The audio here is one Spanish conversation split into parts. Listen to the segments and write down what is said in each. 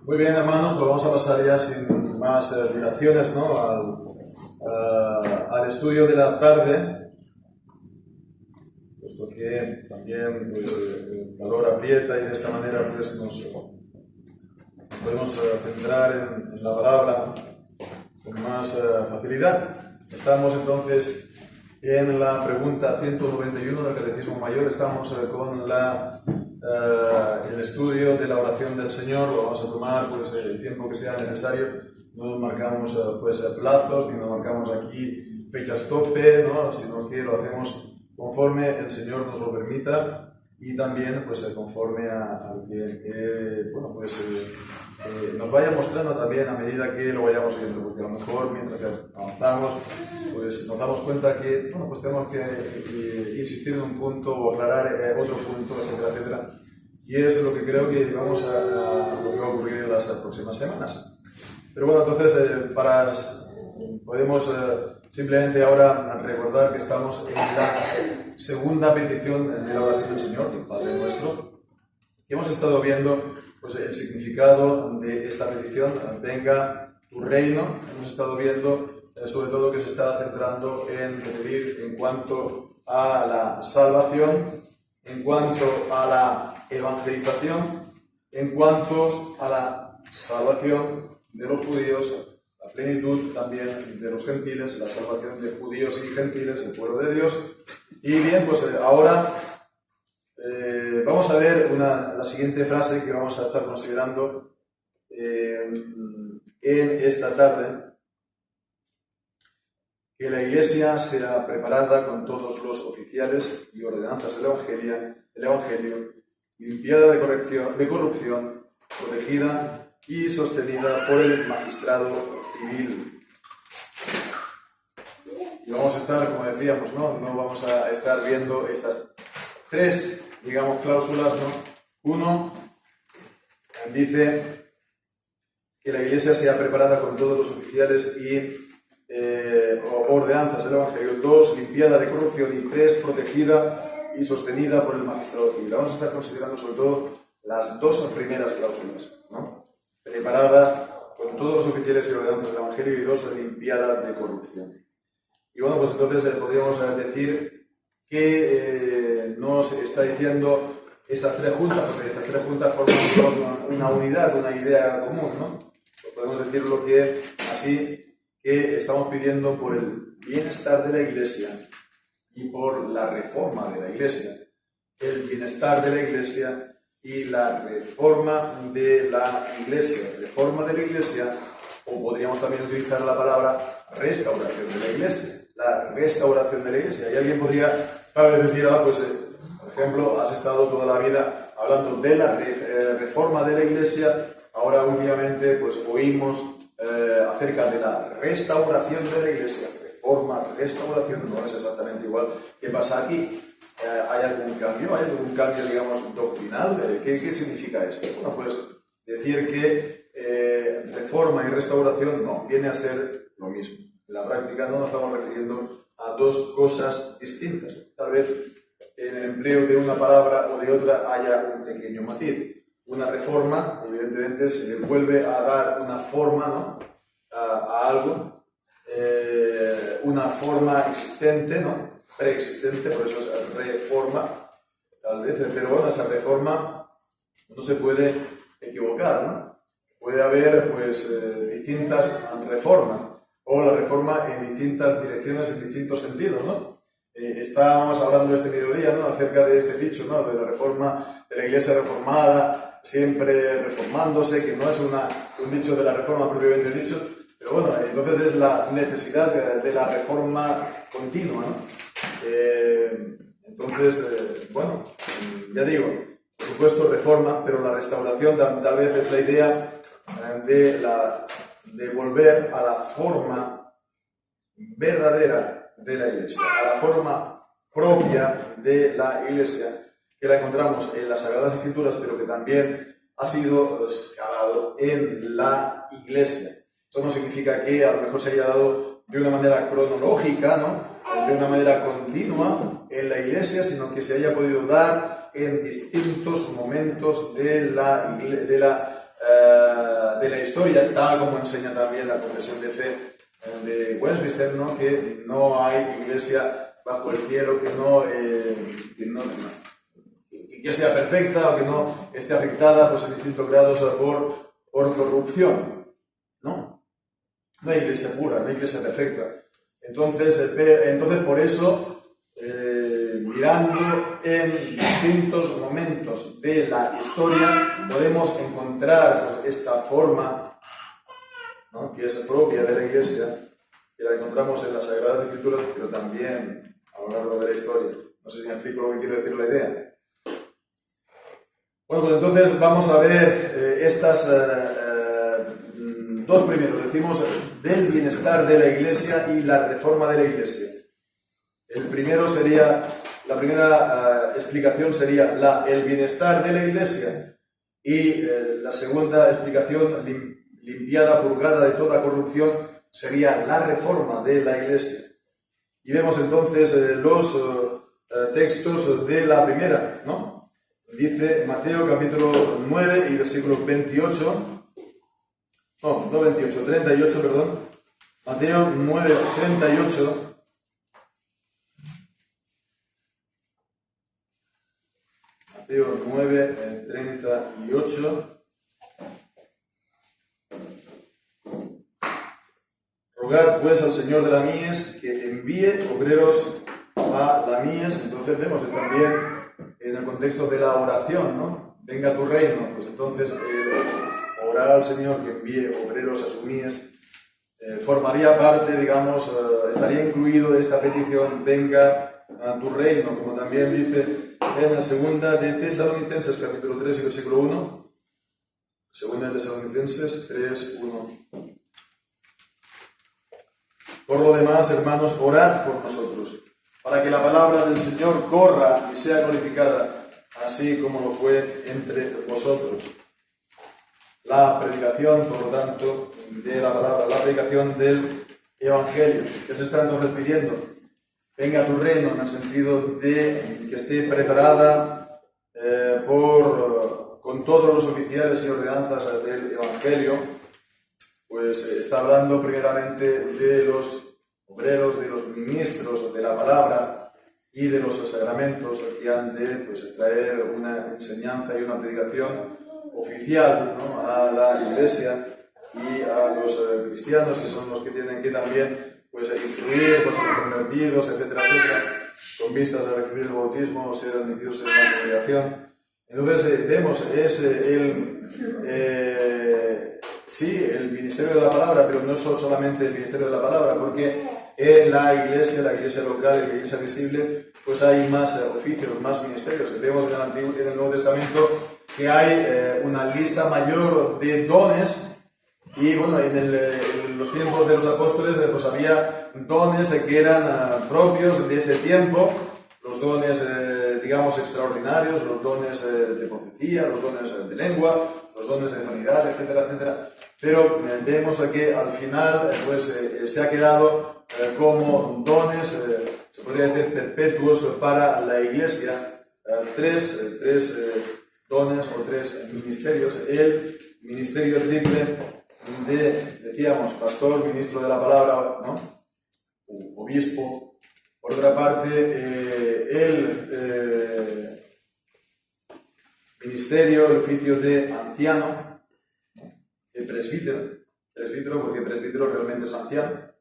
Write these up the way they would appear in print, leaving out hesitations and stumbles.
Muy bien, hermanos, pues vamos a pasar ya sin más dilaciones, ¿no? al estudio de la tarde, puesto que también pues, el calor aprieta y de esta manera pues, nos podemos centrar en la palabra con más facilidad. Estamos entonces en la pregunta 191 del Catecismo Mayor. Estamos con el estudio de la oración del Señor. Lo vamos a tomar pues, el tiempo que sea necesario. No nos marcamos pues, plazos, ni nos marcamos aquí fechas tope, ¿no? Sino que lo hacemos conforme el Señor nos lo permita y también pues, conforme a lo que bueno, pues, nos vaya mostrando también a medida que lo vayamos viendo, porque a lo mejor mientras que avanzamos pues nos damos cuenta que bueno, pues tenemos que insistir en un punto o aclarar otro punto, etcétera, etcétera. Y es lo que creo que vamos lo que va a ocurrir en las próximas semanas. Pero bueno, entonces podemos simplemente ahora recordar que estamos en la segunda petición de la oración del Señor, del Padre Nuestro, que hemos estado viendo pues, el significado de esta petición, venga tu reino. Hemos estado viendo sobre todo que se está centrando en pedir en cuanto a la salvación, en cuanto a la evangelización, en cuanto a la salvación de los judíos, la plenitud también de los gentiles, la salvación de judíos y gentiles, el pueblo de Dios. Y bien, pues ahora vamos a ver la siguiente frase que vamos a estar considerando en esta tarde: que la Iglesia sea preparada con todos los oficiales y ordenanzas del Evangelio, limpiada de corrupción, protegida y sostenida por el magistrado civil. Y vamos a estar, como decíamos, no vamos a estar viendo estas tres, digamos, cláusulas, ¿no? Uno, dice que la Iglesia sea preparada con todos los oficiales y ordenanzas del Evangelio. Dos, limpiada de corrupción. Y tres, protegida y sostenida por el magistrado civil. Vamos a estar considerando sobre todo las dos primeras cláusulas, ¿no? Preparada con todos los oficiales y ordenanzas del Evangelio, y dos, limpiada de corrupción. Y bueno, pues entonces podríamos decir que nos está diciendo estas tres juntas, porque estas tres juntas forman una unidad, una idea común, ¿no? Podemos decirlo que así, que estamos pidiendo por el bienestar de la Iglesia y por la reforma de la Iglesia. El bienestar de la Iglesia y la reforma de la Iglesia. Reforma de la Iglesia, o podríamos también utilizar la palabra restauración de la Iglesia. La restauración de la Iglesia. Y alguien podría tal vez decir, pues, por ejemplo, has estado toda la vida hablando de la reforma de la Iglesia, ahora últimamente pues oímos acerca de la restauración de la Iglesia. Reforma, restauración, no es exactamente igual. ¿Qué pasa aquí? ¿Hay algún cambio? ¿Hay algún cambio, digamos, doctrinal? ¿Qué significa esto? Bueno, pues decir que reforma y restauración no, viene a ser lo mismo. En la práctica no nos estamos refiriendo a dos cosas distintas. Tal vez en el empleo de una palabra o de otra haya un pequeño matiz. Una reforma, evidentemente, se le vuelve a dar una forma, ¿no? a algo, una forma existente, ¿no? Preexistente, por eso es reforma, tal vez, pero bueno, esa reforma no se puede equivocar, ¿no? Puede haber pues distintas reformas, o la reforma en distintas direcciones, en distintos sentidos, ¿no? Estábamos hablando este mediodía, ¿no? Acerca de este dicho, ¿no? De la reforma, de la Iglesia reformada, siempre reformándose, que no es un dicho de la reforma propiamente dicho, pero bueno, entonces es la necesidad de la reforma continua, ¿no? Entonces, bueno, ya digo, por supuesto reforma, pero la restauración tal vez es la idea de volver a la forma verdadera de la Iglesia, a la forma propia de la Iglesia, que la encontramos en las Sagradas Escrituras, pero que también ha sido escalado en la Iglesia. Eso no significa que a lo mejor se haya dado de una manera cronológica, ¿no? De una manera continua en la Iglesia, sino que se haya podido dar en distintos momentos de la de la historia, tal como enseña también la Confesión de Fe de Westminster, ¿no? Que no hay iglesia bajo el cielo que sea perfecta o que no esté afectada pues, en distintos grados por corrupción. No hay iglesia pura, no hay iglesia perfecta. Entonces por eso, mirando en distintos momentos de la historia, podemos encontrar pues, esta forma, ¿no? Que es propia de la iglesia, que la encontramos en las Sagradas Escrituras, pero también a lo largo de la historia. No sé si me explico lo que quiere decir la idea. Bueno, pues entonces vamos a ver estas dos primeros. Decimos del bienestar de la Iglesia y la reforma de la Iglesia. La primera explicación sería el bienestar de la Iglesia y la segunda explicación, limpiada, purgada de toda corrupción, sería la reforma de la Iglesia. Y vemos entonces los textos de la primera, ¿no? Dice Mateo capítulo 9 y versículo 28, no 28, 38, perdón. Mateo 9, 38. Mateo 9, 38. Rogad pues al Señor de la mies que envíe obreros a la mies. Entonces vemos también en el contexto de la oración, ¿no? Venga tu reino, pues entonces orar al Señor que envíe obreros a su mies formaría parte, digamos, estaría incluido de esta petición, venga a tu reino, como también dice en la segunda de Tesalonicenses, capítulo 3 y versículo 1. Segunda de Tesalonicenses 3, 1. Por lo demás, hermanos, orad por nosotros, para que la palabra del Señor corra y sea glorificada, así como lo fue entre vosotros. La predicación, por lo tanto, de la palabra, la predicación del Evangelio, que se está entonces pidiendo, venga a tu reino, en el sentido de que esté preparada con todos los oficiales y ordenanzas del Evangelio, pues está hablando primeramente de los obreros, de los ministros de la palabra y de los sacramentos que han de pues, traer una enseñanza y una predicación oficial, ¿no? A la Iglesia y a los cristianos, que son los que tienen que también pues, instruir pues, a los convertidos, etcétera, etcétera, con vistas a recibir el bautismo o ser admitidos en la congregación. Entonces vemos el ministerio de la palabra, pero no solamente el ministerio de la palabra, porque en la iglesia local, en la iglesia visible, pues hay más oficios, más ministerios. Vemos en el Nuevo Testamento que hay una lista mayor de dones, y bueno, en los tiempos de los apóstoles pues había dones que eran propios de ese tiempo, los dones, digamos, extraordinarios, los dones de profecía, los dones de lengua, los dones de sanidad, etcétera, etcétera. Pero vemos que al final se ha quedado como dones, se podría decir, perpetuos para la Iglesia, tres dones o tres ministerios. El ministerio triple decíamos, pastor, ministro de la palabra, ¿no? Obispo. Por otra parte, el ministerio, el oficio de anciano, de presbítero, porque presbítero realmente es anciano,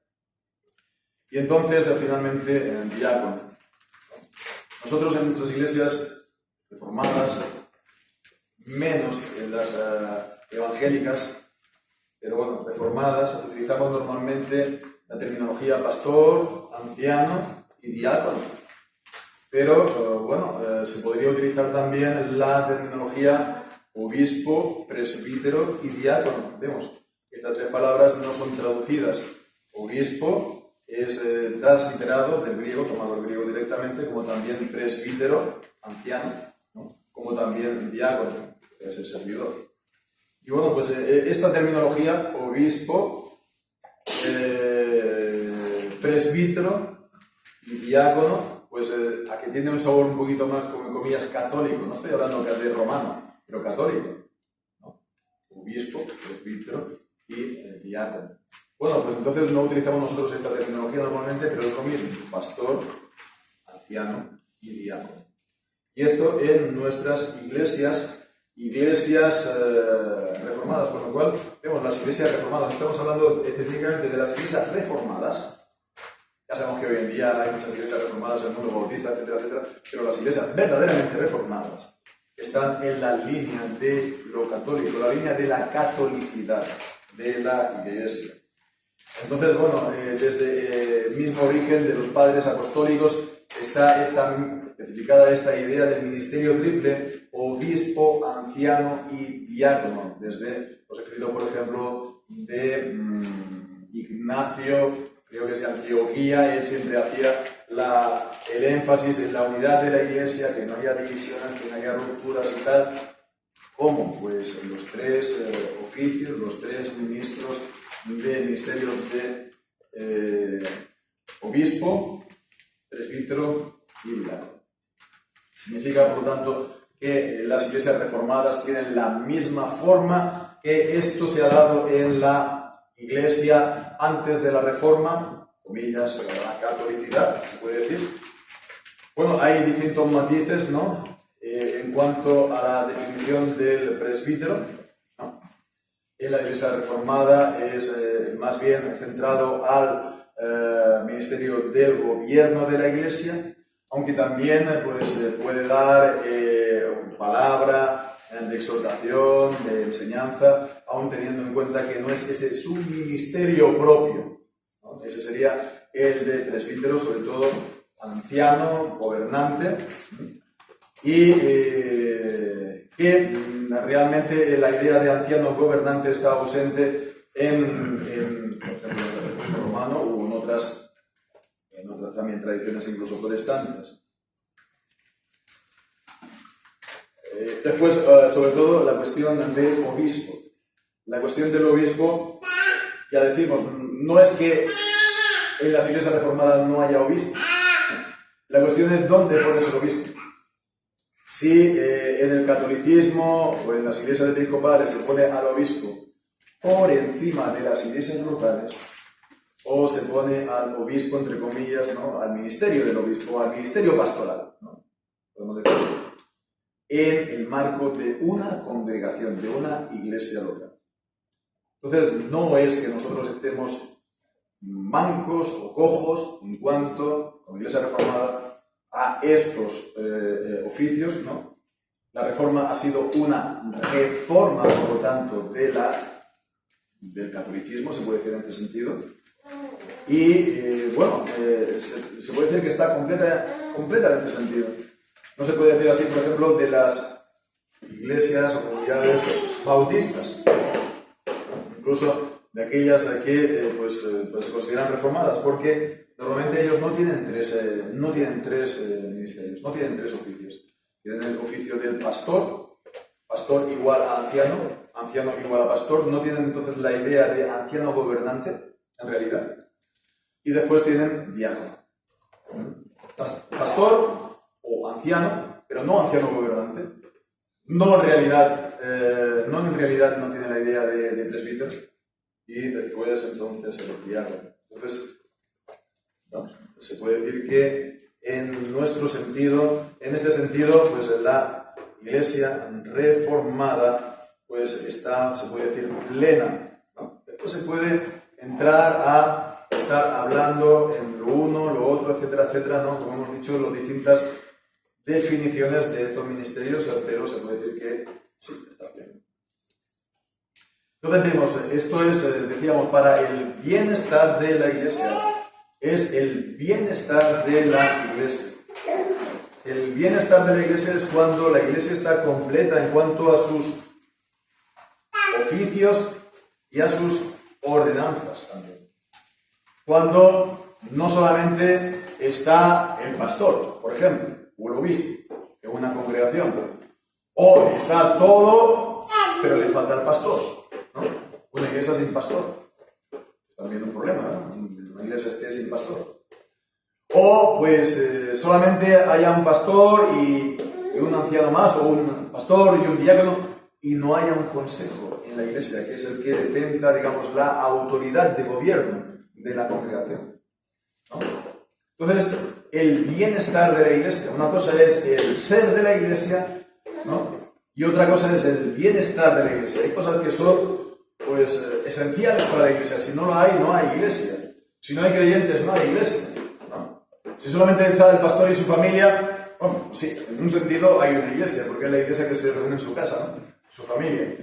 y entonces finalmente diácono. Nosotros en nuestras iglesias reformadas, menos en las evangélicas, pero bueno, reformadas, utilizamos normalmente la terminología pastor, anciano y diácono. Pero bueno, se podría utilizar también la terminología obispo, presbítero y diácono. Vemos que estas tres palabras no son traducidas. Obispo es transliterado del griego, tomado del griego directamente, como también presbítero, anciano, ¿no? Como también diácono, que es el servidor. Y bueno, pues esta terminología, obispo, presbítero y diácono, pues aquí tiene un sabor un poquito más, como comillas, católico. No estoy hablando de romano, pero católico, ¿no? obispo, presbítero y diácono. Bueno, pues entonces no utilizamos nosotros esta terminología normalmente, pero es lo mismo, pastor, anciano y diácono. Y esto en nuestras iglesias reformadas, con lo cual vemos las iglesias reformadas. Estamos hablando específicamente de las iglesias reformadas. Ya sabemos que hoy en día hay muchas iglesias reformadas en el mundo bautista, etcétera, etcétera, pero las iglesias verdaderamente reformadas están en la línea de lo católico, la línea de la catolicidad de la iglesia. Entonces, bueno, desde el mismo origen de los padres apostólicos está especificada esta idea del ministerio triple, obispo, anciano y diácono, desde los escritos, por ejemplo, de Ignacio, creo que es de Antioquía. Él siempre hacía el énfasis en la unidad de la iglesia, que no haya divisiones, que no haya rupturas y tal. ¿Cómo? Pues los tres oficios, los tres ministros de ministerios de obispo, presbítero y diácono. Significa, por lo tanto, que las iglesias reformadas tienen la misma forma que esto se ha dado en la iglesia antes de la reforma, comillas, la catolicidad, se puede decir. Bueno, hay distintos matices, ¿no? En cuanto a la definición del presbítero, ¿no? En la iglesia reformada es más bien centrado al ministerio del gobierno de la iglesia, aunque también pues, puede dar palabra de exhortación, de enseñanza, aún teniendo en cuenta que no es ese su ministerio propio, ¿no? Ese sería el de presbítero, sobre todo anciano, gobernante, y que realmente la idea de anciano gobernante está ausente por ejemplo, en el romano o en otras también tradiciones incluso protestantes. Después, sobre todo, la cuestión del obispo. La cuestión del obispo, ya decimos, no es que en las iglesias reformadas no haya obispo. La cuestión es dónde pones el obispo. Si en el catolicismo o en las iglesias episcopales se pone al obispo por encima de las iglesias locales, o se pone al obispo, entre comillas, ¿no? Al ministerio del obispo, al ministerio pastoral, ¿no? Podemos decir, en el marco de una congregación, de una iglesia local. Entonces, no es que nosotros estemos mancos o cojos en cuanto, como iglesia reformada, a estos oficios, ¿no? La reforma ha sido una reforma, por lo tanto, del catolicismo, se puede decir en este sentido. Y bueno, se puede decir que está completa en este sentido. No se puede decir así, por ejemplo, de las iglesias o comunidades bautistas, incluso de aquellas que se consideran reformadas, porque normalmente ellos no tienen tres ministerios, no tienen tres oficios. Tienen el oficio del pastor, pastor igual a anciano, anciano igual a pastor, no tienen entonces la idea de anciano gobernante, en realidad. Y después tienen diácono. Pastor o anciano, pero no anciano gobernante. No en realidad no tiene la idea de presbítero. Y después entonces el diácono. Entonces, ¿no? Se puede decir que en este sentido, pues la iglesia reformada pues está, se puede decir, plena, ¿no? Después se puede entrar a estar hablando en lo uno, lo otro, etcétera, etcétera, ¿no? Como hemos dicho, las distintas definiciones de estos ministerios, pero se puede decir que sí, está bien. Entonces vemos, esto es, decíamos, para el bienestar de la iglesia. Es el bienestar de la iglesia. El bienestar de la iglesia es cuando la iglesia está completa en cuanto a sus oficios y a sus ordenanzas también. Cuando no solamente está el pastor, por ejemplo, o el obispo, en una congregación, o está todo, pero le falta el pastor, ¿no? Una iglesia sin pastor. Está habiendo un problema, ¿no? Una iglesia esté sin pastor. O pues solamente haya un pastor y un anciano más, o un pastor y un diácono, y no haya un consejo en la iglesia, que es el que detenta, digamos, la autoridad de gobierno de la congregación, ¿no? Entonces, el bienestar de la iglesia, una cosa es el ser de la iglesia, ¿no? Y otra cosa es el bienestar de la iglesia. Hay cosas que son, pues, esenciales para la iglesia. Si no lo hay, no hay iglesia. Si no hay creyentes, no hay iglesia, ¿no? Si solamente está el pastor y su familia, bueno, sí, en un sentido hay una iglesia, porque es la iglesia que se reúne en su casa, ¿no? Su familia,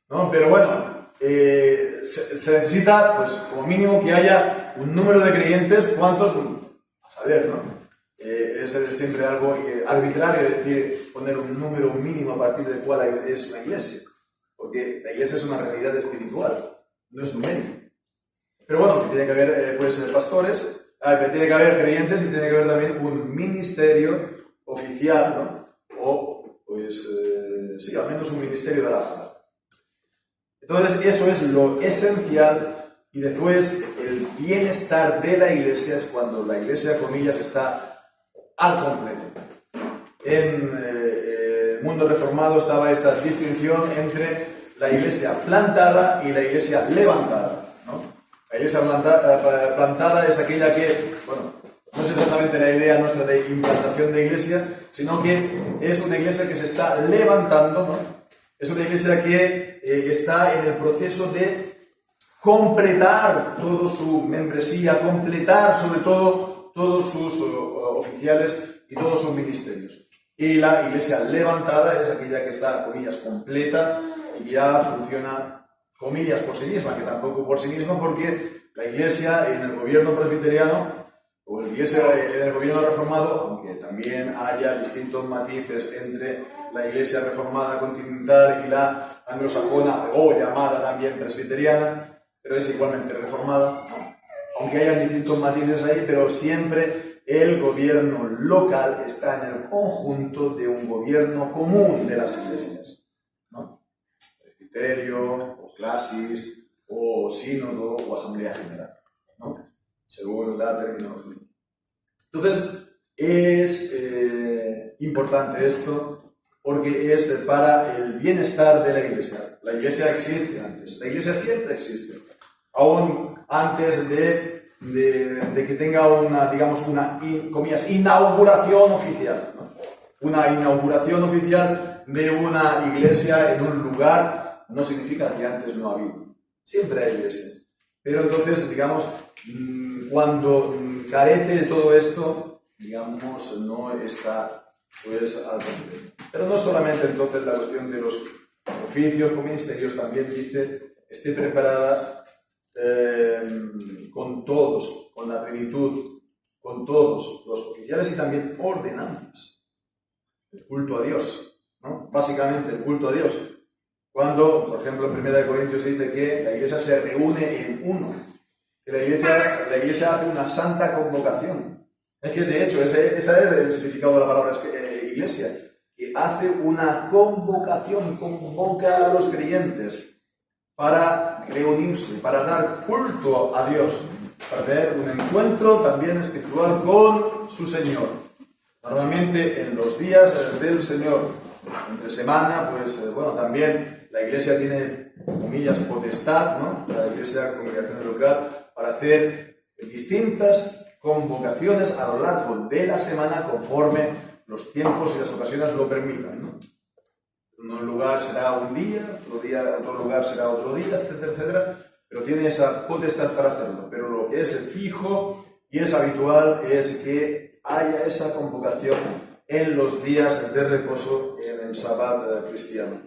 ¿no? Pero bueno, se necesita, pues, como mínimo que haya un número de creyentes. ¿Cuántos? A saber, ¿no? Es siempre algo arbitrario decir, poner un número mínimo a partir del cual es una iglesia, porque la iglesia es una realidad espiritual, no es numérica. Pero bueno, que tiene que haber pues pastores, tiene que haber creyentes y tiene que haber también un ministerio oficial, ¿no? O pues sí, al menos un ministerio de la palabra. Entonces eso es lo esencial, y después el bienestar de la iglesia es cuando la iglesia, comillas, está al completo. En el mundo reformado estaba esta distinción entre la iglesia plantada y la iglesia levantada, ¿no? La iglesia plantada es aquella que, bueno, no es exactamente la idea nuestra de implantación de iglesia, sino que es una iglesia que se está levantando, ¿no? Es una iglesia que está en el proceso de completar toda su membresía, completar sobre todo todos sus oficiales y todos sus ministerios. Y la iglesia levantada es aquella que está, comillas, completa y ya funciona, comillas, por sí misma, que tampoco por sí misma, porque la iglesia en el gobierno presbiteriano o la iglesia en el gobierno reformado, aunque también haya distintos matices entre la iglesia reformada continental y la anglosajona o llamada también presbiteriana, pero es igualmente reformada, ¿no? Aunque haya distintos matices ahí, pero siempre el gobierno local está en el conjunto de un gobierno común de las iglesias, ¿no? Presbiterio, o clasis, o sínodo, o asamblea general, ¿no? Según la terminología. Entonces, es importante esto porque es para el bienestar de la iglesia. La iglesia existe antes, la iglesia siempre existe, aún antes de que tenga una, digamos, una, comillas, inauguración oficial, ¿no? Una inauguración oficial de una iglesia en un lugar no significa que antes no ha habido. Siempre hay iglesia. Pero entonces, digamos, cuando carece de todo esto, digamos, no está, pues, al completo. Pero no solamente entonces la cuestión de los oficios o ministerios, también dice, esté preparada con todos, con la plenitud, con todos los oficiales y también ordenanzas. El culto a Dios, ¿no? Básicamente el culto a Dios. Cuando, por ejemplo, en 1 Corintios se dice que la iglesia se reúne en uno, que la iglesia hace una santa convocación. Es que de hecho ese es el significado de la palabra iglesia, que hace una convocación, convoca a los creyentes para reunirse, para dar culto a Dios, para tener un encuentro también espiritual con su Señor. Normalmente en los días del Señor, entre semana, pues bueno, también la iglesia tiene, comillas, potestad, ¿no? La iglesia congregación local, para hacer distintas convocaciones a lo largo de la semana conforme los tiempos y las ocasiones lo permitan, ¿no? En un lugar será un día, otro lugar será otro día, etcétera, etcétera, pero tiene esa potestad para hacerlo. Pero lo que es fijo y es habitual es que haya esa convocación en los días de reposo en el Sabbat cristiano.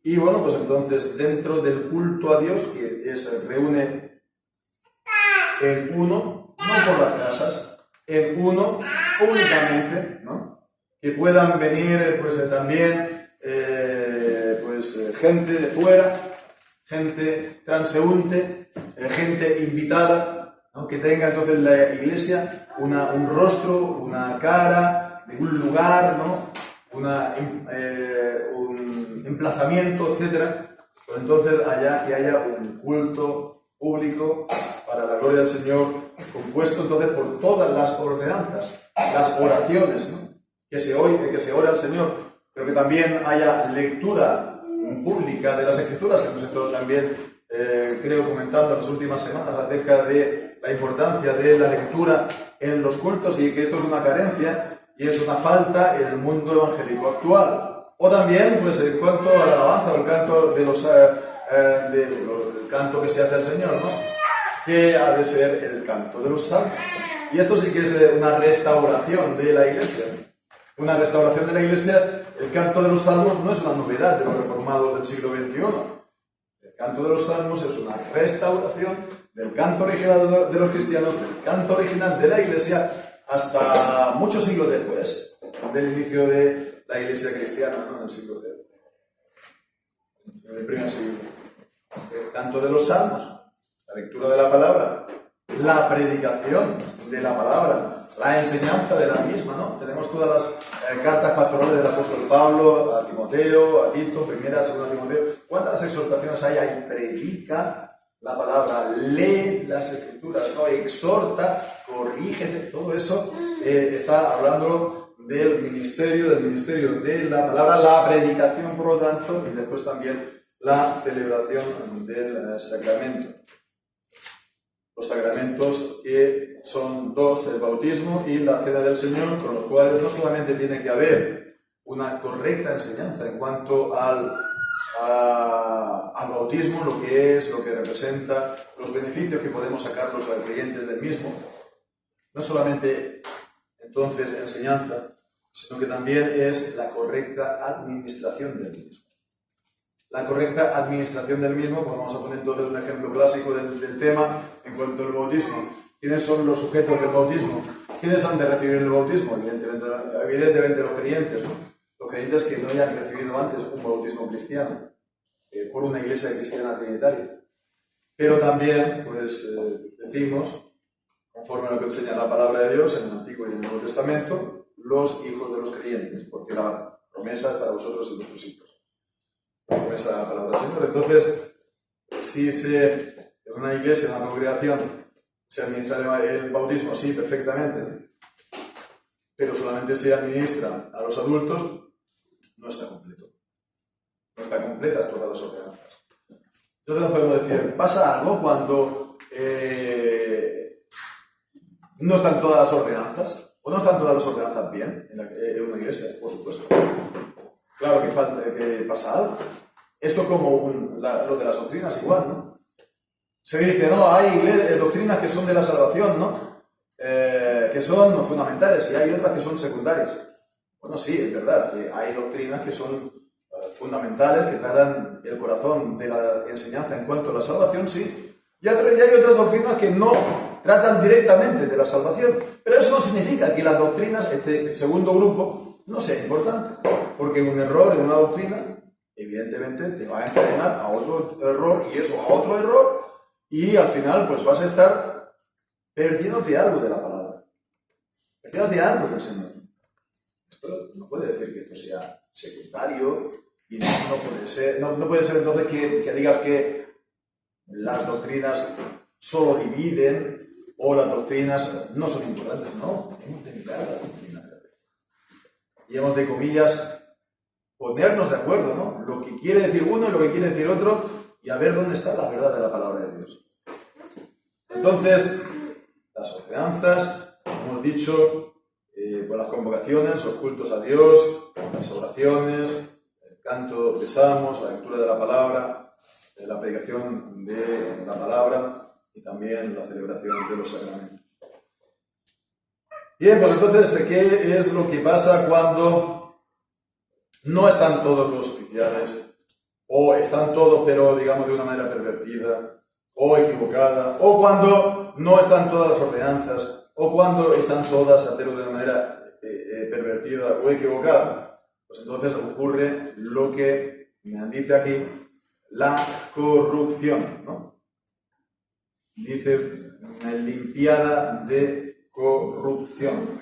Y bueno, pues entonces dentro del culto a Dios, que se reúne en uno, no por las casas, en uno únicamente, ¿no? Que puedan venir pues también gente de fuera, gente transeúnte, gente invitada, ¿no? Que tenga entonces la iglesia un rostro, una cara de un lugar, ¿no? Un emplazamiento, etc. Pues entonces que haya un culto público para la gloria del Señor, compuesto entonces por todas las ordenanzas, las oraciones, ¿no? Que se ore al Señor, pero que también haya lectura pública de las Escrituras. Hemos estado también, creo, comentando en las últimas semanas acerca de la importancia de la lectura en los cultos y que esto es una carencia y es una falta en el mundo evangélico actual. O también, pues, en cuanto a la alabanza o el canto de el canto que se hace al Señor, ¿no? Que ha de ser el canto de los salmos. Y esto sí que es una restauración de la Iglesia. Una restauración de la Iglesia. El canto de los salmos no es una novedad de los reformados del siglo XXI. El canto de los salmos es una restauración del canto original de los cristianos, del canto original de la Iglesia, hasta muchos siglos después del inicio de la Iglesia cristiana, ¿no? En el siglo III. En el primer siglo. El canto de los salmos, la lectura de la palabra, la predicación de la palabra, la enseñanza de la misma, ¿no? Tenemos todas las cartas pastorales del apóstol Pablo a Timoteo, a Tito, primera, segunda Timoteo. ¿Cuántas exhortaciones hay ahí? Predica la palabra, lee las Escrituras, ¿no? Exhorta, corrígete, todo eso está hablando del ministerio de la palabra, la predicación, por lo tanto, y después también la celebración del sacramento. Los sacramentos que son dos, el bautismo y la cena del Señor, con los cuales no solamente tiene que haber una correcta enseñanza en cuanto al bautismo, lo que es, lo que representa, los beneficios que podemos sacar los creyentes del mismo, no solamente entonces enseñanza, sino que también es la correcta administración del mismo. La correcta administración del mismo, pues vamos a poner entonces un ejemplo clásico del tema en cuanto al bautismo. ¿Quiénes son los sujetos del bautismo? ¿Quiénes han de recibir el bautismo? Evidentemente los creyentes, ¿no? Los creyentes que no hayan recibido antes un bautismo cristiano, por una iglesia cristiana trinitaria. Pero también, pues, decimos, conforme a lo que enseña la palabra de Dios en el Antiguo y en el Nuevo Testamento, los hijos de los creyentes, porque la promesa es para vosotros y vuestros hijos. La promesa de la palabra del Señor. Entonces, si en una iglesia, en una congregación, se administra el bautismo, sí, perfectamente, pero solamente se administra a los adultos, no está completo. No está completa todas las ordenanzas. Entonces nos podemos decir, ¿pasa algo cuando no están todas las ordenanzas? ¿O no están todas las ordenanzas bien en una iglesia? Por supuesto. Claro que pasa algo. Esto como lo de las doctrinas igual, ¿no? Se dice, no, hay doctrinas que son de la salvación, ¿no? Que son fundamentales y hay otras que son secundarias. Bueno, sí, es verdad que hay doctrinas que son fundamentales, que tratan el corazón de la enseñanza en cuanto a la salvación, sí. Y hay otras doctrinas que no tratan directamente de la salvación. Pero eso no significa que las doctrinas, este segundo grupo, no sea importante. Porque un error en una doctrina, evidentemente, te va a encadenar a otro error y eso a otro error. Y al final, pues vas a estar perdiéndote algo de la palabra. Perdiéndote algo del Señor. Esto no puede decir que esto sea secundario y no puede ser entonces que digas que las doctrinas solo dividen o las doctrinas no son importantes. No, hemos de mirar la doctrina. Y hemos de, comillas, ponernos de acuerdo, ¿no? Lo que quiere decir uno y lo que quiere decir otro y a ver dónde está la verdad de la palabra de Dios. Entonces, las ordenanzas, hemos dicho, por las convocaciones, los cultos a Dios, las oraciones, el canto de salmos, la lectura de la palabra, la predicación de la palabra y también la celebración de los sacramentos. Bien, pues entonces, ¿qué es lo que pasa cuando no están todos los oficiales o están todos, pero digamos de una manera pervertida o equivocada, o cuando no están todas las ordenanzas, o cuando están todas, pero de una manera pervertida o equivocada? Pues entonces ocurre lo que me dice aquí, la corrupción, ¿no? Dice, limpiada de corrupción.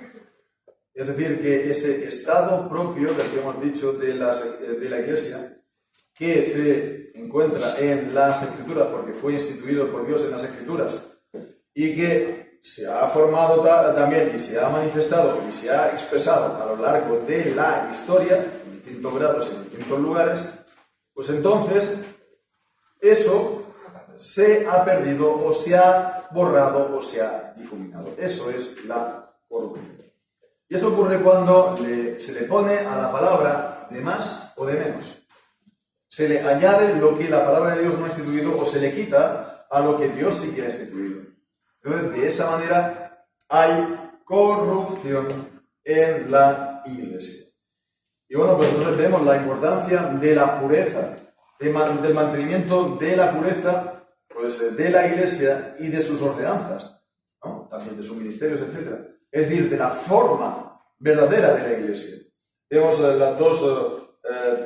Es decir, que ese estado propio del que hemos dicho de la Iglesia, que se encuentra en las Escrituras, porque fue instituido por Dios en las Escrituras, y que se ha formado también, y se ha manifestado, y se ha expresado a lo largo de la historia, en distintos grados, en distintos lugares, pues entonces eso se ha perdido o se ha borrado o se ha difuminado. Eso es la corrupción. Y eso ocurre cuando se le pone a la palabra de más o de menos. Se le añade lo que la palabra de Dios no ha instituido o se le quita a lo que Dios sí que ha instituido. Entonces, de esa manera hay corrupción en la iglesia. Y bueno, pues entonces vemos la importancia de la pureza, del mantenimiento de la pureza, pues de la iglesia y de sus ordenanzas, ¿no? También de sus ministerios, etc. Es decir, de la forma verdadera de la iglesia. Vemos los dos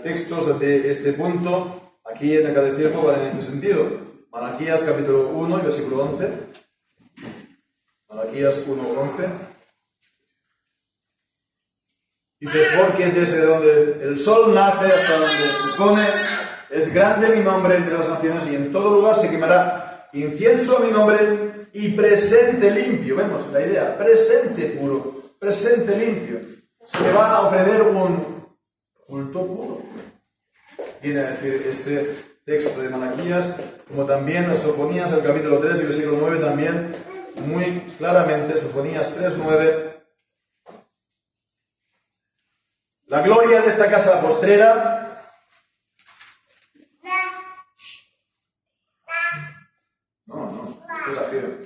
textos de este punto aquí en el Catecismo van en este sentido. Malaquías capítulo 1 y versículo 11. Malaquías 1, 11. Dice, porque desde donde el sol nace hasta donde se pone, es grande mi nombre entre las naciones y en todo lugar se quemará incienso a mi nombre y presente limpio. Vemos la idea, presente puro, presente limpio. Se le va a ofrecer un culto puro. Viene a decir este texto de Malaquías, como también Sofonías, el capítulo 3 y versículo 9 también, muy claramente, Sofonías 3, 9. La gloria de esta casa postrera esto es afirme.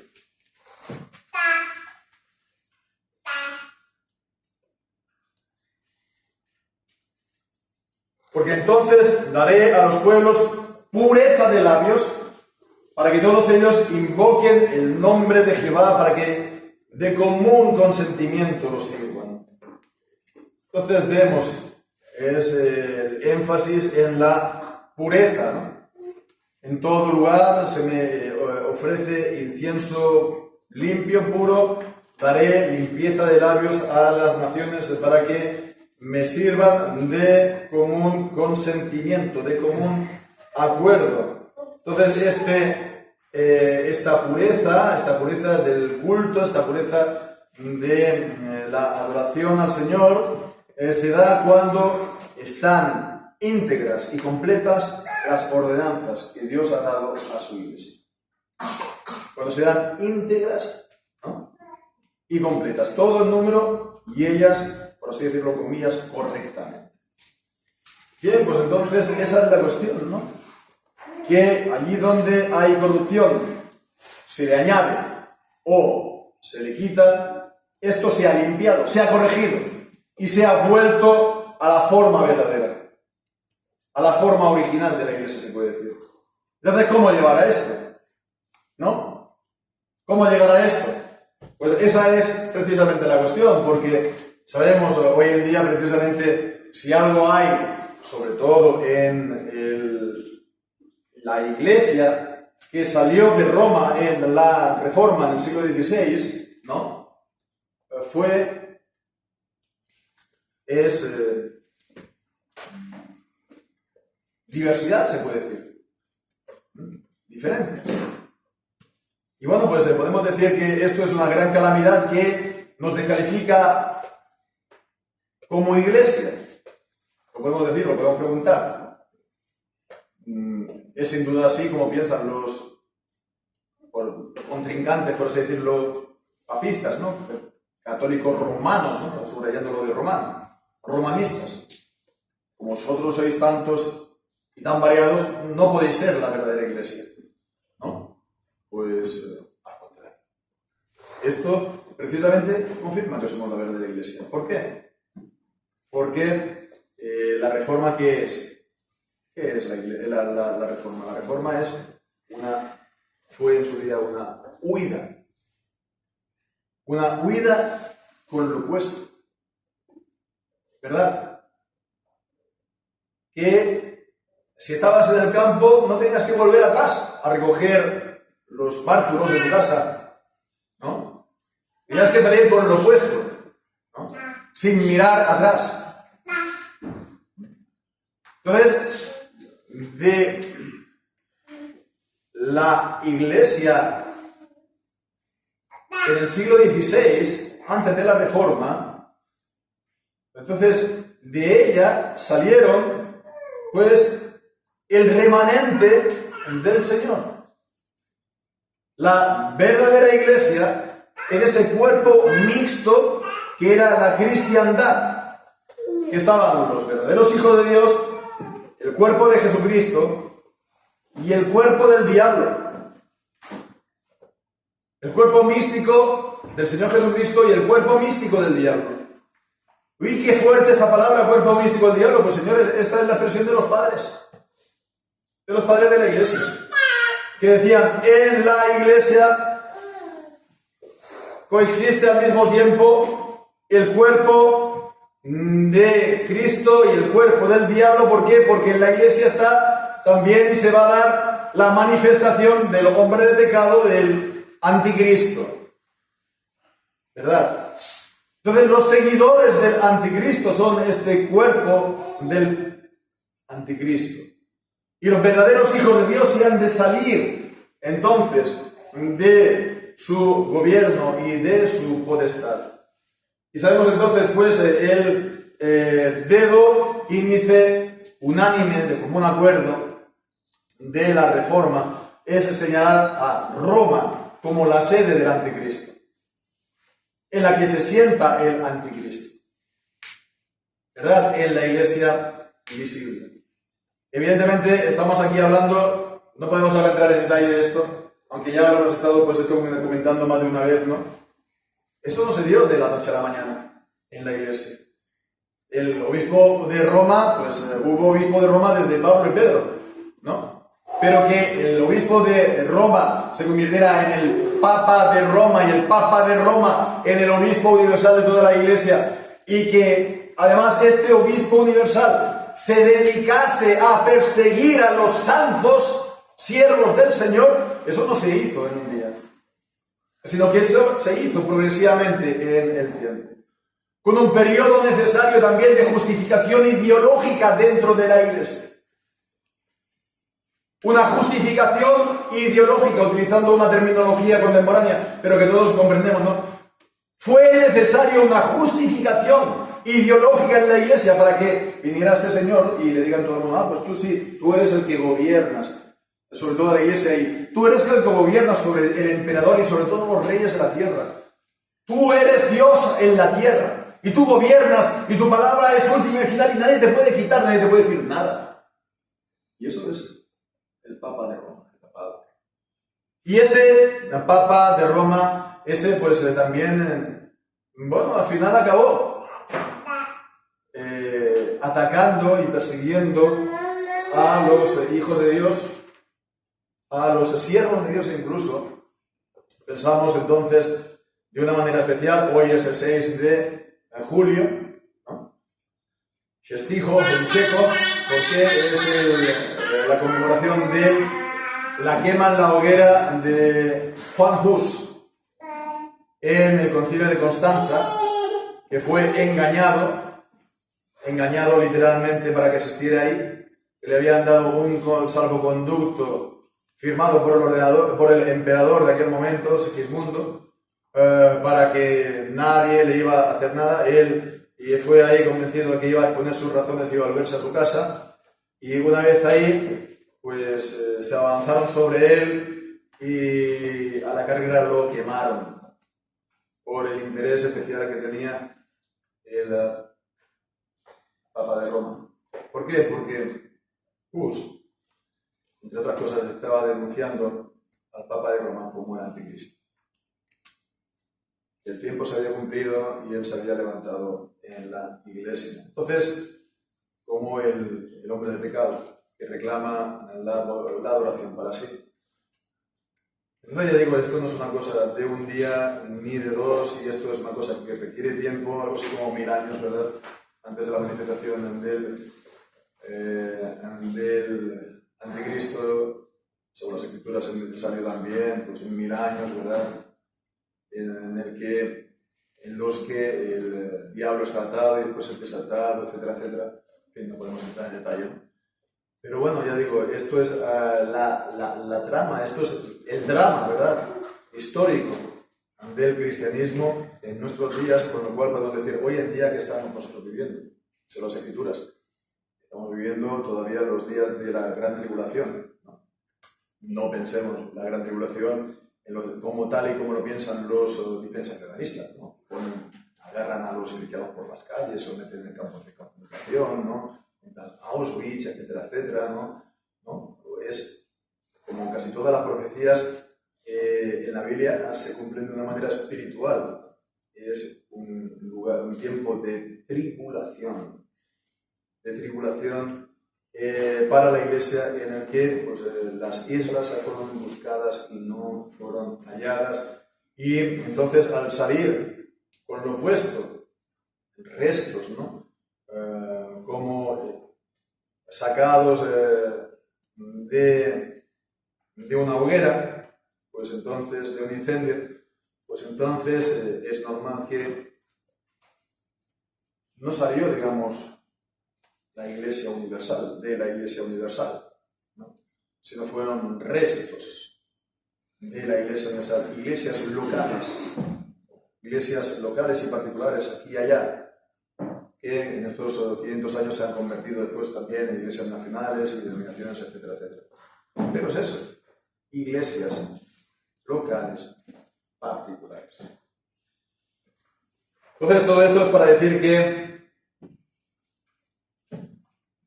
Porque entonces daré a los pueblos pureza de labios, para que todos ellos invoquen el nombre de Jehová, para que de común consentimiento lo sirvan. Entonces vemos, es el énfasis en la pureza, ¿no? En todo lugar se me ofrece incienso limpio, puro, daré limpieza de labios a las naciones para que me sirvan de común consentimiento, de común acuerdo. Entonces esta pureza del culto, esta pureza de la adoración al Señor, se da cuando están íntegras y completas las ordenanzas que Dios ha dado a su iglesia. Cuando se dan íntegras, ¿no? Y completas, todo el número y ellas, por así decirlo, comillas, correctamente. Bien, pues entonces esa es la cuestión, ¿no? Que allí donde hay corrupción se le añade o se le quita, esto se ha limpiado, se ha corregido y se ha vuelto a la forma verdadera, a la forma original de la iglesia, se puede decir. Entonces, ¿cómo llegar a esto? ¿No? ¿Cómo llegar a esto? Pues esa es precisamente la cuestión, porque sabemos hoy en día precisamente si algo hay, sobre todo en la iglesia que salió de Roma en la Reforma en el siglo XVI, ¿no? Diversidad, se puede decir. Diferente. Y bueno, pues podemos decir que esto es una gran calamidad que nos descalifica como iglesia. Lo podemos decir, lo podemos preguntar. Es sin duda así como piensan los contrincantes, por así decirlo, papistas, ¿no? Católicos romanos, ¿no? Subrayando lo de romano. Romanistas. Como vosotros sois tantos y tan variados, no podéis ser la verdadera iglesia, ¿no? Pues al contrario. Esto precisamente confirma que somos la verdadera iglesia. ¿Por qué? Porque la reforma, ¿qué es? ¿Qué es la reforma? La reforma fue en su día una huida. Una huida con lo opuesto. ¿Verdad? Que si estabas en el campo no tenías que volver atrás a recoger los bártulos de tu casa, ¿no? Tenías que salir con lo opuesto, ¿no? Sin mirar atrás. Entonces, de la iglesia en el siglo XVI, antes de la Reforma, entonces de ella salieron, pues, el remanente del Señor. La verdadera iglesia era ese cuerpo mixto que era la cristiandad, que estaban los verdaderos hijos de Dios, el cuerpo de Jesucristo y el cuerpo del diablo. El cuerpo místico del Señor Jesucristo y el cuerpo místico del diablo. Uy, qué fuerte esa palabra, cuerpo místico del diablo. Pues señores, esta es la expresión de los padres de la iglesia, que decían, en la iglesia coexiste al mismo tiempo el cuerpo de Cristo y el cuerpo del diablo. ¿Por qué? Porque en la iglesia está también se va a dar la manifestación del hombre de pecado, del anticristo, ¿verdad? Entonces los seguidores del anticristo son este cuerpo del anticristo. Y los verdaderos hijos de Dios se han de salir entonces de su gobierno y de su potestad. Y sabemos entonces pues el dedo índice unánime de común acuerdo de la Reforma es señalar a Roma como la sede del anticristo, en la que se sienta el anticristo, ¿verdad? En la iglesia visible. Evidentemente estamos aquí hablando, no podemos ahora entrar en detalle de esto, aunque ya lo hemos estado pues comentando más de una vez, ¿no? Esto no se dio de la noche a la mañana en la iglesia. El obispo de Roma, pues hubo obispo de Roma desde Pablo y Pedro, ¿no? Pero que el obispo de Roma se convirtiera en el Papa de Roma y el Papa de Roma en el obispo universal de toda la iglesia, y que además este obispo universal se dedicase a perseguir a los santos siervos del Señor, eso no se hizo en un día, sino que eso se hizo progresivamente en el tiempo, con un periodo necesario también de justificación ideológica dentro de la iglesia. Una justificación ideológica, utilizando una terminología contemporánea, pero que todos comprendemos, ¿no? Fue necesaria una justificación ideológica en la iglesia para que viniera este señor y le digan todo el mundo, ah, pues tú sí, tú eres el que gobiernas sobre toda la iglesia y tú eres el que gobiernas sobre el emperador y sobre todos los reyes de la tierra. Tú eres Dios en la tierra y tú gobiernas y tu palabra es última y final y nadie te puede quitar, nadie te puede decir nada. Y eso es el Papa de Roma, el papado. Y ese Papa de Roma, ese pues también, bueno, al final acabó atacando y persiguiendo a los hijos de Dios, a los siervos de Dios incluso. Pensamos entonces de una manera especial, hoy es el 6 de julio, ¿no? Festijo en checo, porque es la conmemoración de la quema en la hoguera de Juan Hus en el concilio de Constanza, que fue engañado literalmente para que asistiera ahí, que le habían dado un salvoconducto firmado por el emperador de aquel momento, Segismundo, para que nadie le iba a hacer nada. Él y fue ahí convencido de que iba a exponer sus razones y iba a volverse a su casa, y una vez ahí pues se avanzaron sobre él y a la carga lo quemaron por el interés especial que tenía el Papa de Roma. ¿Por qué? Porque Hus, entre otras cosas, estaba denunciando al Papa de Roma como el anticristo. El tiempo se había cumplido y él se había levantado en la iglesia. Entonces, como el hombre de pecado que reclama la adoración para sí. Entonces ya digo, esto no es una cosa de un día ni de dos, y esto es una cosa que requiere tiempo, algo así como 1000 años, ¿verdad? Antes de la manifestación del anticristo, según las escrituras es necesario también, pues 1000 años, ¿verdad? En los que el diablo es atado y después el desatado, etcétera, etcétera, que no podemos entrar en detalle, ¿no? Pero bueno, ya digo, esto es la trama, esto es el drama, ¿verdad?, histórico del cristianismo en nuestros días, con lo cual podemos decir, hoy en día, ¿qué estamos nosotros viviendo? Según las escrituras, Estamos viviendo todavía los días de la gran tribulación. No pensemos la gran tribulación como tal y como lo piensan los dispensacionalistas, ¿no? Agarran a los cristianos por las calles, los meten en campos de concentración, ¿no? En plan Auschwitz, etcétera, etcétera, ¿no? Es como casi todas las profecías en la Biblia se cumplen de una manera espiritual. Es un tiempo de tribulación para la iglesia, en el que pues, las islas fueron buscadas y no fueron halladas, y entonces al salir con lo opuesto, restos, ¿no? Como sacados de una hoguera, pues entonces, de un incendio, pues entonces es normal que no salió, digamos, la Iglesia Universal, ¿no? Sino fueron restos de la Iglesia Universal, iglesias locales y particulares aquí y allá, que en estos 500 años se han convertido después también en iglesias nacionales y denominaciones, etcétera, etcétera. Pero es eso, iglesias locales, particulares. Entonces, todo esto es para decir que,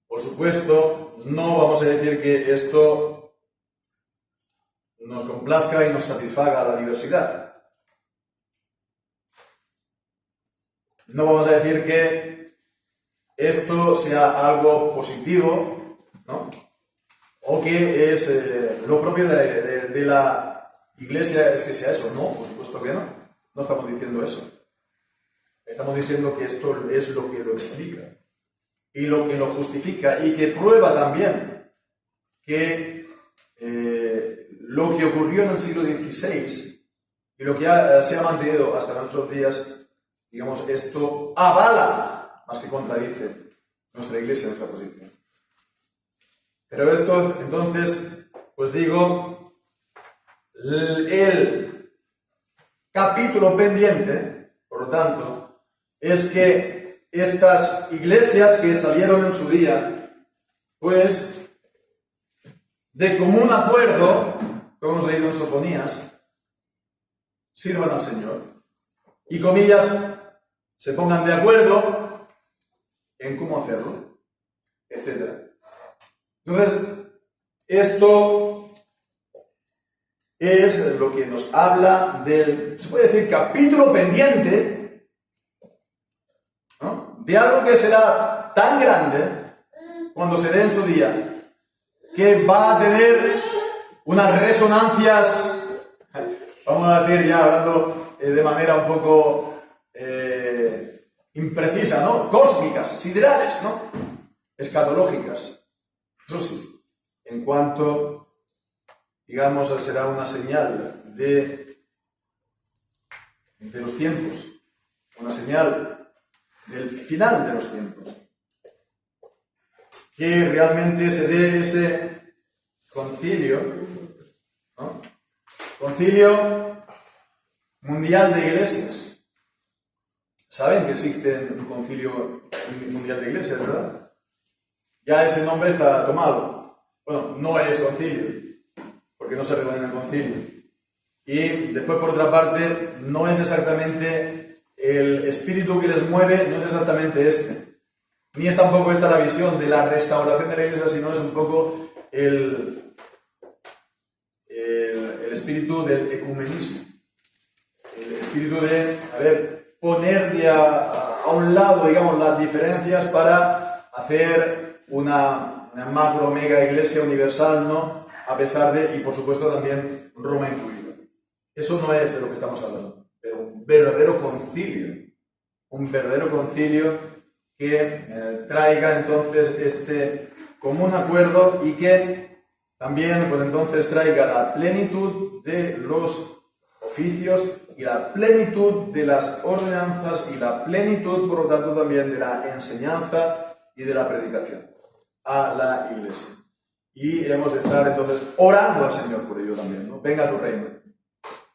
por supuesto, no vamos a decir que esto nos complazca y nos satisfaga la diversidad. No vamos a decir que esto sea algo positivo, ¿no? O que es lo propio de la iglesia es que sea eso. No, por supuesto que no. No estamos diciendo eso. Estamos diciendo que esto es lo que lo explica y lo que lo justifica, y que prueba también que lo que ocurrió en el siglo XVI y lo que se ha mantenido hasta nuestros días, digamos, esto avala más que contradice nuestra iglesia, nuestra posición. Pero esto, entonces, pues digo, el capítulo pendiente, por lo tanto, es que estas iglesias que salieron en su día, pues, de común acuerdo, como hemos leído en Sofonías, sirvan al Señor. Y comillas, se pongan de acuerdo en cómo hacerlo, etc. Entonces, esto es lo que nos habla del, se puede decir, capítulo pendiente, ¿no? De algo que será tan grande cuando se dé en su día, que va a tener unas resonancias, vamos a decir ya hablando de manera un poco imprecisa, ¿no? Cósmicas, siderales, ¿no? Escatológicas. Eso sí, en cuanto, digamos, será una señal de los tiempos, una señal del final de los tiempos, que realmente se dé ese concilio, ¿no? Concilio mundial de iglesias. Saben que existe un concilio mundial de iglesias, ¿verdad? Ya ese nombre está tomado. Bueno, no es concilio, porque no se reúne en el concilio. Y después, por otra parte, no es exactamente el espíritu que les mueve, no es exactamente este. Ni es tampoco esta la visión de la restauración de la iglesia, sino es un poco el espíritu del ecumenismo. El espíritu de, poner a un lado, digamos, las diferencias para hacer una macro mega iglesia universal, ¿no? A pesar de, y por supuesto también Roma incluida. Eso no es de lo que estamos hablando, pero un verdadero concilio que traiga entonces este común acuerdo, y que también pues entonces traiga la plenitud de los oficios y la plenitud de las ordenanzas y la plenitud, por lo tanto, también de la enseñanza y de la predicación a la iglesia. Y hemos de estar entonces orando al Señor por ello también, ¿no? Venga tu reino.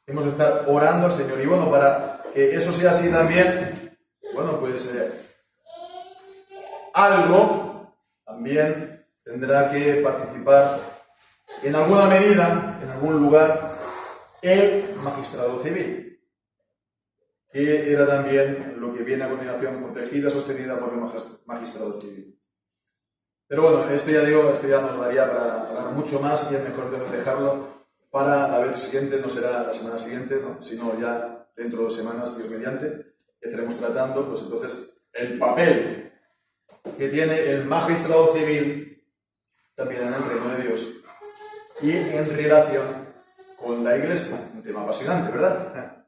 Hemos de estar orando al Señor. Y bueno, para que eso sea así también, bueno, pues algo también tendrá que participar en alguna medida, en algún lugar, el magistrado civil, que era también lo que viene a continuación, protegida, sostenida por el magistrado civil. Pero bueno, esto ya digo, esto ya nos daría para hablar mucho más y es mejor dejarlo para la vez siguiente, no será la semana siguiente, ¿no?, sino ya dentro de 2 semanas, Dios mediante, que estaremos tratando, pues entonces, el papel que tiene el magistrado civil también en el reino de Dios y en relación con la Iglesia. Un tema apasionante, ¿verdad?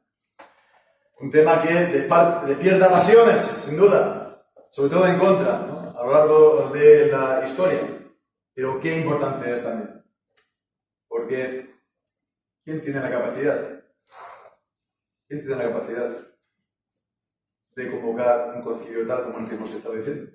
Un tema que despierta pasiones, sin duda, sobre todo en contra, ¿no?, a lo largo de la historia. Pero qué importante es también. Porque ¿quién tiene la capacidad? ¿Quién tiene la capacidad de convocar un concilio tal como el que hemos estado diciendo?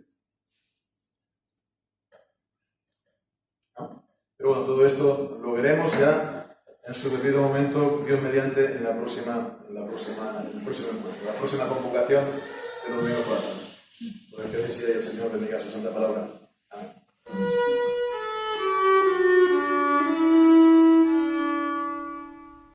¿No? Pero bueno, todo esto lo veremos ya en su debido momento, Dios mediante, en el próximo encuentro, la próxima convocación de los domingos por la tarde. Por el que decía el Señor bendiga su santa palabra.